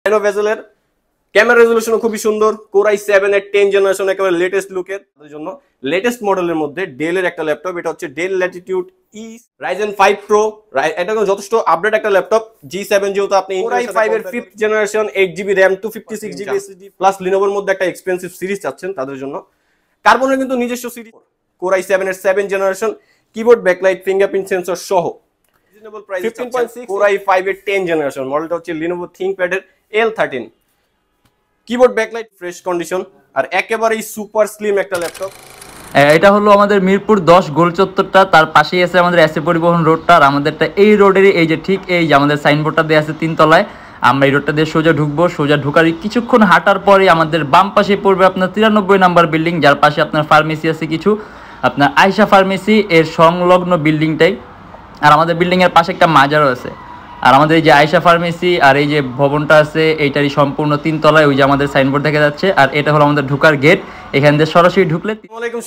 Nano ভেজেলের camera resolution খুবই সুন্দর, core i7 এর 10 জেনারেশন একেবারে লেটেস্ট লুকের জন্য লেটেস্ট মডেলের মধ্যে ডেলের একটা ল্যাপটপ। এটা হচ্ছে ডেল ল্যাটিটিউড ই Ryzen 5 Pro। এটা যথেষ্ট আপডেট একটা ল্যাপটপ। G7 যেহেতু আপনি কোর i5 এর 5th generation 8GB RAM 256GB SSD plus লিনোভোর মধ্যে একটা এক্সপেন্সিভ সিরিজ চাচ্ছেন তাদের জন্য। কার্বনের কিন্তু নিজস্ব সিরিজ কোর i7 এর 7 generation, keyboard backlight fingerprint sensor সহ রিজনেবল প্রাইস 15.6 কোর i5 এর 10 জেনারেশন মডেলটা হচ্ছে Lenovo ThinkPad এর L13, keyboard backlight fresh condition আর একেবারেই সুপার স্লিম একটা ল্যাপটপ। এটা হলো আমাদের মিরপুর 10 গোল চত্বরটা, তার পাশেই আছে আমাদের এসএ পরিবহন রোডটা। আর আমাদেরটা এই রোডেরই এই যে ঠিক এই যে আমাদের সাইনবোর্ডটা দেওয়া আছে 3 তলায়। আমরা এই রোডটা দিয়ে সোজা ঢুকবো, সোজা ঢুকার কিছুক্ষণ হাঁটার পরে আমাদের বাম পাশে পড়বে আপনার 93 নাম্বার বিল্ডিং, যার পাশে আপনার ফার্মেসি আছে কিছু, আপনার আয়শা ফার্মেসি এর সংলগ্ন বিল্ডিংটাই। আর আমাদের বিল্ডিং এর পাশে একটা মাজারও আছে। আর আমাদের এই যে আয়শা ফার্মেসি আর এই যে ভবনটা আছে এইটারই সম্পূর্ণ 3 তলায় ওই যে আমাদের সাইনবোর্ড দেখা যাচ্ছে। আর এটা হলো আমাদের ঢোকার গেট, এখান দিয়ে সরাসরি ঢুকলে। আসসালামু আলাইকুম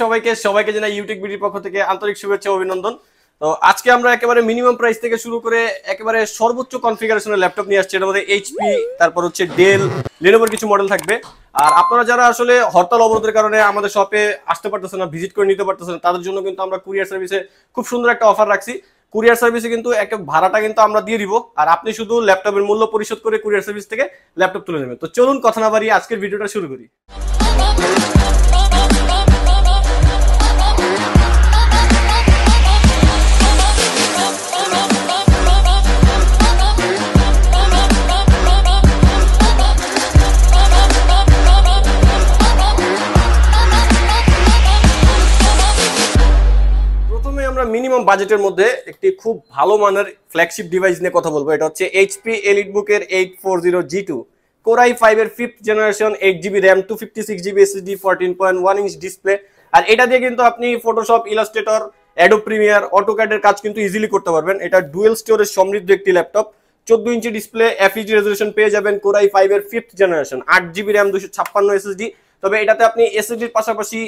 সবাইকে জানাই ইউটেকবিডির পক্ষ থেকে আন্তরিক শুভেচ্ছা ও অভিনন্দন। তো আজকে আমরা একেবারে মিনিমাম প্রাইস থেকে শুরু করে একেবারে সর্বোচ্চ কনফিগারেশনের ল্যাপটপ নিয়ে আসছি। এর মধ্যে এইচপি, তারপর হচ্ছে ডেল, লিনোভোর কিছু মডেল থাকবে। আর আপনারা যারা আসলে হরতাল অবরোধের কারণে আমাদের শপে আসতে পারতেছেন না, ভিজিট করে নিতে পারতেছেন না, তাদের জন্য কিন্তু আমরা কুরিয়ার সার্ভিসে খুব সুন্দর একটা অফার রাখছি। কুরিয়ার সার্ভিসে কিন্তু এক ভাড়াটা কিন্তু আমরা দিয়ে দিব, আর আপনি শুধু ল্যাপটপের মূল্য পরিশোধ করে কুরিয়ার সার্ভিস থেকে ল্যাপটপ তুলে নেবেন। তো চলুন কথা না বাড়িয়ে আজকের ভিডিওটা শুরু করি। মিনিমাম বাজেটের মধ্যে একটি খুব ভালো মানের ফ্ল্যাগশিপ ডিভাইস নিয়ে কথা বলবো। এটা হচ্ছে এইচপি এলিটবুক এর 840G2 কোর i5 এর 5th generation 8GB RAM 256GB SSD 14.1 inch display. আর এটা দিয়ে কিন্তু আপনি Photoshop, Illustrator, Adobe Premiere, AutoCAD এর কাজ কিন্তু ইজিলি করতে পারবেন। এটা ডুয়েল স্টোরেজ সমৃদ্ধ একটি laptop, 14 inch display, FHD resolution পেয়ে যাবেন কোর i5 এর 5th generation 8GB RAM 256 SSD। তবে এটাতে আপনি SSD এর পাশাপাশি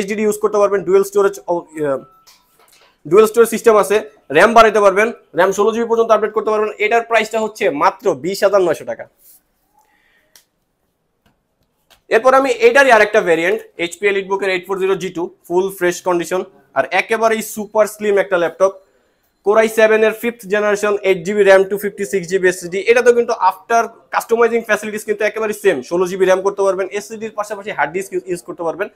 HDD ইউজ করতে পারবেন। ডুয়েল স্টোরেজ সিস্টেম আছে, র্যাম বাড়াইতে পারবেন, র্যাম 16GB পর্যন্ত আপডেট করতে পারবেন। এটার প্রাইসটা হচ্ছে মাত্র 20,900 টাকা। এরপর আমি এটারই আরেকটা ভেরিয়েন্ট এইচপি এলিটবুক এর 840G2 ফুল ফ্রেশ কন্ডিশন আর একেবারেই সুপার স্লিম একটা ল্যাপটপ, কোর i7 এর 5th generation 8GB RAM 256GB SSD। এটাতেও কিন্তু আফটার কাস্টমাইজিং ফ্যাসিলিটিস কিন্তু একেবারে সেম, 16GB RAM করতে পারবেন, SSD এর পাশাপাশি হার্ড ডিস্ক ইউজ করতে পারবেন,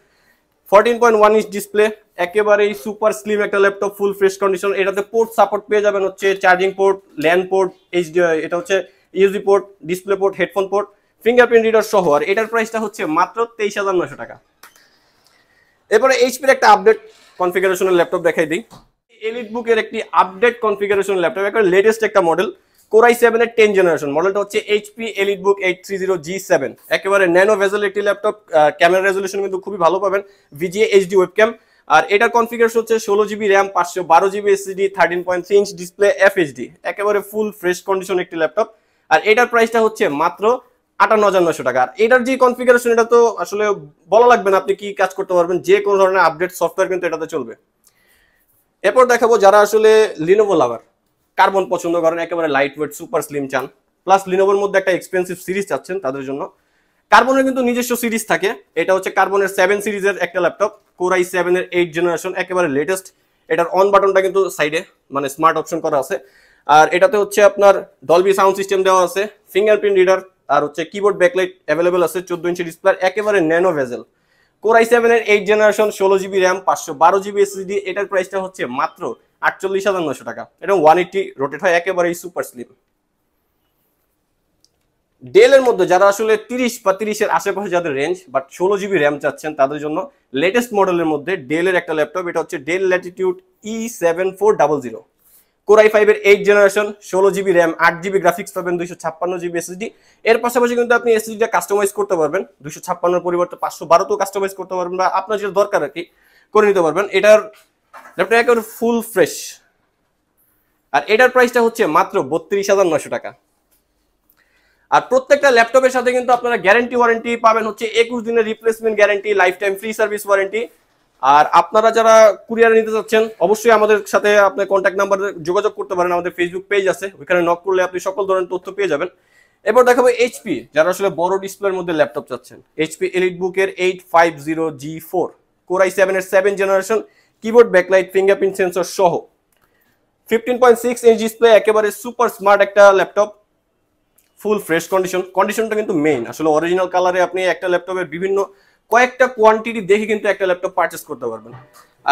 14.1 ইঞ্চ ডিসপ্লে, একেবারেই সুপার স্লিম একটা ল্যাপটপ, ফুল ফ্রেশ কন্ডিশন। এটাতে পোর্ট সাপোর্ট পেয়ে যাবেন হচ্ছে চার্জিং পোর্ট, ল্যান পোর্ট, এটা হচ্ছে USB port, display port, headphone port, fingerprint reader সহ। আর এটার প্রাইসটা হচ্ছে মাত্র 23,900 টাকা। এরপরে এইচপির একটা আপডেট কনফিগারেশনের ল্যাপটপ দেখাই দিই। এলিটবুক এর একটি আপডেট কনফিগারেশন ল্যাপটপ, একেবারে লেটেস্ট একটা মডেল, কোর i7 এর 10 জেনারেশন মডেলটা হচ্ছে এইচপি এলিটবুক 830G7, একেবারে ন্যানো ভেজেল একটি ল্যাপটপ। ক্যামেরা রেজোলিউশন কিন্তু খুবই ভালো পাবেন, VGA HD ওয়েবক্যাম। আর এটার কনফিগারেশন হচ্ছে 16GB RAM 512GB SSD 13.3 inch display, FHD, একেবারে ফুল ফ্রেশ কন্ডিশন একটি ল্যাপটপ। আর এটার প্রাইসটা হচ্ছে মাত্র 58,900 টাকা। আর এটার যে কনফিগারেশন এটা তো আসলে বলা লাগবে না, আপনি কি কাজ করতে পারবেন, যে কোনো ধরনের আপডেট সফটওয়্যার কিন্তু এটাতে চলবে। এরপর দেখাবো যারা আসলে লিনোভো লাভার, কার্বন পছন্দ করেন, একেবারে লাইট ওয়েট সুপার স্লিম চান, প্লাস লিনোভোর মধ্যে একটা এক্সপেন্সিভ সিরিজ চাচ্ছেন, তাদের জন্য কার্বনের কিন্তু নিজস্ব সিরিজ থাকে। এটা হচ্ছে কার্বনের 7 সিরিজের একটা ল্যাপটপ, কোর i7 এর 8 জেনারেশন, একেবারে লেটেস্ট। এটার অন বাটনটা কিন্তু সাইডে মানে স্মার্ট অপশন করা আছে। আর এটাতে হচ্ছে আপনার ডলবি সাউন্ড সিস্টেম দেওয়া আছে, ফিঙ্গারপ্রিন্ট রিডার, আর হচ্ছে কিবোর্ড ব্যাকলাইট অ্যাভেলেবল আছে, 14 ইঞ্চি ডিসপ্লে, একেবারে ন্যানো ভেজেল। কোর i7 এর 8 generation 16GB RAM 512GB SSD। এটার প্রাইসটা হচ্ছে মাত্র 48,900 টাকা। এটা 180 রোটেট হয়, একেবারেই সুপার স্লিম। ডেলের মধ্যে যারা আসলে 30 বা 30-এর আশেপাশে যাদের রেঞ্জ বাট 16GB RAM চাচ্ছেন, তাদের জন্য লেটেস্ট মডেলের মধ্যে ডেলের একটা ল্যাপটপ, এটা হচ্ছে del Latitude E7400 core i5 এর 8 generation 16GB RAM 8GB graphics পাবেন, 256GB SSD। এর পাশাপাশি কিন্তু আপনি SSD-টা কাস্টমাইজ করতে পারবেন, 256 এর পরিবর্তে 512 কাস্টমাইজ করতে পারবেন, বা আপনার যেটা দরকার আর কি করে নিতে পারবেন। এটার ল্যাপটপ একেবারে ফুল ফ্রেশ। আর এটার প্রাইসটা হচ্ছে মাত্র 32,900 টাকা। আর প্রত্যেকটা ল্যাপটপের সাথে কিন্তু আপনারা গ্যারান্টি ওয়ারেন্টি পাবেন হচ্ছে 21 দিনের replacement guarantee, life time free service warranty. আর আপনারা যারা কুরিয়ারে নিতে চাচ্ছেন অবশ্যই আমাদের সাথে আপনার কন্ট্যাক্ট নাম্বারে যোগাযোগ করতে পারেন। আমাদের ফেসবুক পেজ আছে, ওইখানে নক করলে আপনি সকল ধরনের তথ্য পেয়ে যাবেন। এরপর দেখাবো এইচপি, যারা আসলে বড় ডিসপ্লের মধ্যে ল্যাপটপ চাচ্ছেন। এইচপি এলিটবুকের 850G4 কোর i7 এর 7 generation, keyboard, backlight, fingerprint sensor সহ 15.6 ইঞ্চ ডিসপ্লে, একেবারে সুপার স্মার্ট একটা ল্যাপটপ, ফুল ফ্রেশ কন্ডিশনটা কিন্তু মেইন। আসলে অরিজিনাল কালারে আপনি একটা ল্যাপটপের বিভিন্ন কয়েকটা কোয়ান্টিটি দেখে কিন্তু একটা ল্যাপটপ পারচেস করতে পারবেন।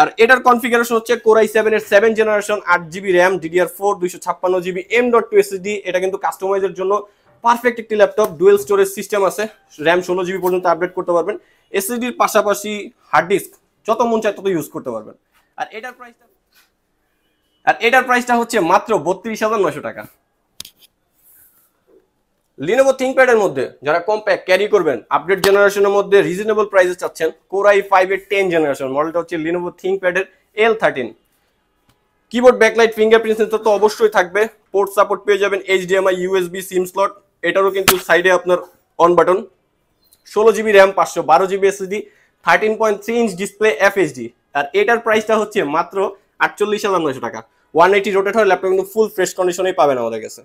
আর এটার কনফিগারেশন হচ্ছে কোর i7 এর 7 generation, 8GB RAM, DDR4, 256GB M.2 SSD। এটা কিন্তু কাস্টমাইজের জন্য পারফেক্ট একটি ল্যাপটপ। ডুয়েল স্টোরেজ সিস্টেম আছে, র্যাম 16GB পর্যন্ত আপডেট করতে পারবেন। এসএসডির পাশাপাশি হার্ড ডিস্ক যত মন চায় তত ইউজ করতে পারবেন। আর এটার প্রাইসটা হচ্ছে মাত্র 32,900 টাকা। লিনোভো থিংকপ্যাড এর মধ্যে যারা কম্প্যাক্ট ক্যারি করবেন, আপডেট জেনারেশনের মধ্যে রিজনেবল প্রাইসে চাচ্ছেন, কোর i5 এর 10 জেনারেশন মডেলটা হচ্ছে লিনোভো থিংকপ্যাড এর L13। Keyboard, backlight, fingerprint sensor তো অবশ্যই থাকবে। পোর্ট সাপোর্ট পেয়ে যাবেন, HDMI, USB, সিম স্লট। এটারও কিন্তু সাইডে আপনার on button. 16GB RAM, 512GB SSD, 13.3 inch display, FHD। আর এটার প্রাইসটা হচ্ছে মাত্র 48,900 টাকা। 180 রোটেট হয় ল্যাপটপ কিন্তু ফুল ফ্রেশ কন্ডিশনেই পাবেন আমাদের কাছে।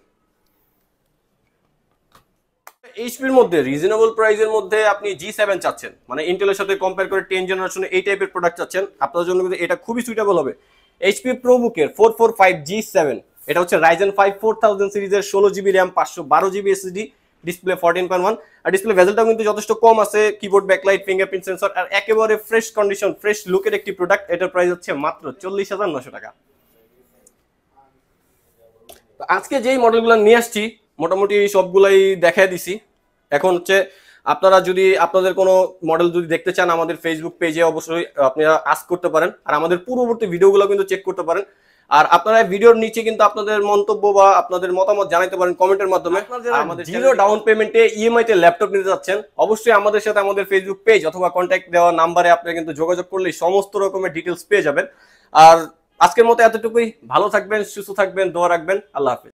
এইচপির মধ্যে রিজনেবল প্রাইসের মধ্যে আপনি G7 চাচ্ছেন, মানে ইন্টেলের সাথে কম্পেয়ার করে 10 জেনারেশনে এই টাইপের প্রোডাক্ট চাচ্ছেন, আপনার জন্য কিন্তু এটা খুবই সুইটেবল হবে। এইচপি প্রোবুকের 445G7, এটা হচ্ছে Ryzen 5 4000 সিরিজের, 16GB RAM, 512GB SSD, display 14.1। আর ডিসপ্লে ভেজেলটাও কিন্তু যথেষ্ট কম আছে, কিবোর্ড, ব্যাকলাইট, ফিঙ্গারপ্রিন্ট সেন্সর, আর একেবারে ফ্রেশ কন্ডিশন, ফ্রেশ লুকের একটি প্রোডাক্ট। এটার প্রাইস হচ্ছে মাত্র 40,900 টাকা। তো আজকে যেই মডেলগুলো নিয়ে আসছি মোটামুটি সবগুলাই দেখাই দিছি। এখন হচ্ছে আপনারা যদি আপনাদের কোনো মডেল যদি দেখতে চান, আমাদের ফেসবুক পেজে অবশ্যই আপনারা আস্ক করতে পারেন, আর আমাদের পূর্ববর্তী ভিডিওগুলো কিন্তু চেক করতে পারেন। আর আপনারা ভিডিওর নিচে কিন্তু আপনাদের মন্তব্য বা আপনাদের মতামত জানাতে পারেন কমেন্টের মাধ্যমে। আমাদের জিরো ডাউন পেমেন্টে ইএমআই তে ল্যাপটপ নিতে যাচ্ছেন, অবশ্যই আমাদের সাথে আমাদের ফেসবুক পেজ অথবা কন্ট্যাক্ট দেওয়া নাম্বারে আপনারা কিন্তু যোগাযোগ করলেই সমস্ত রকমের ডিটেলস পেয়ে যাবেন। আর আজকের মতো এতটুকুই। ভালো থাকবেন, সুস্থ থাকবেন, দোয়া রাখবেন। আল্লাহ হাফেজ।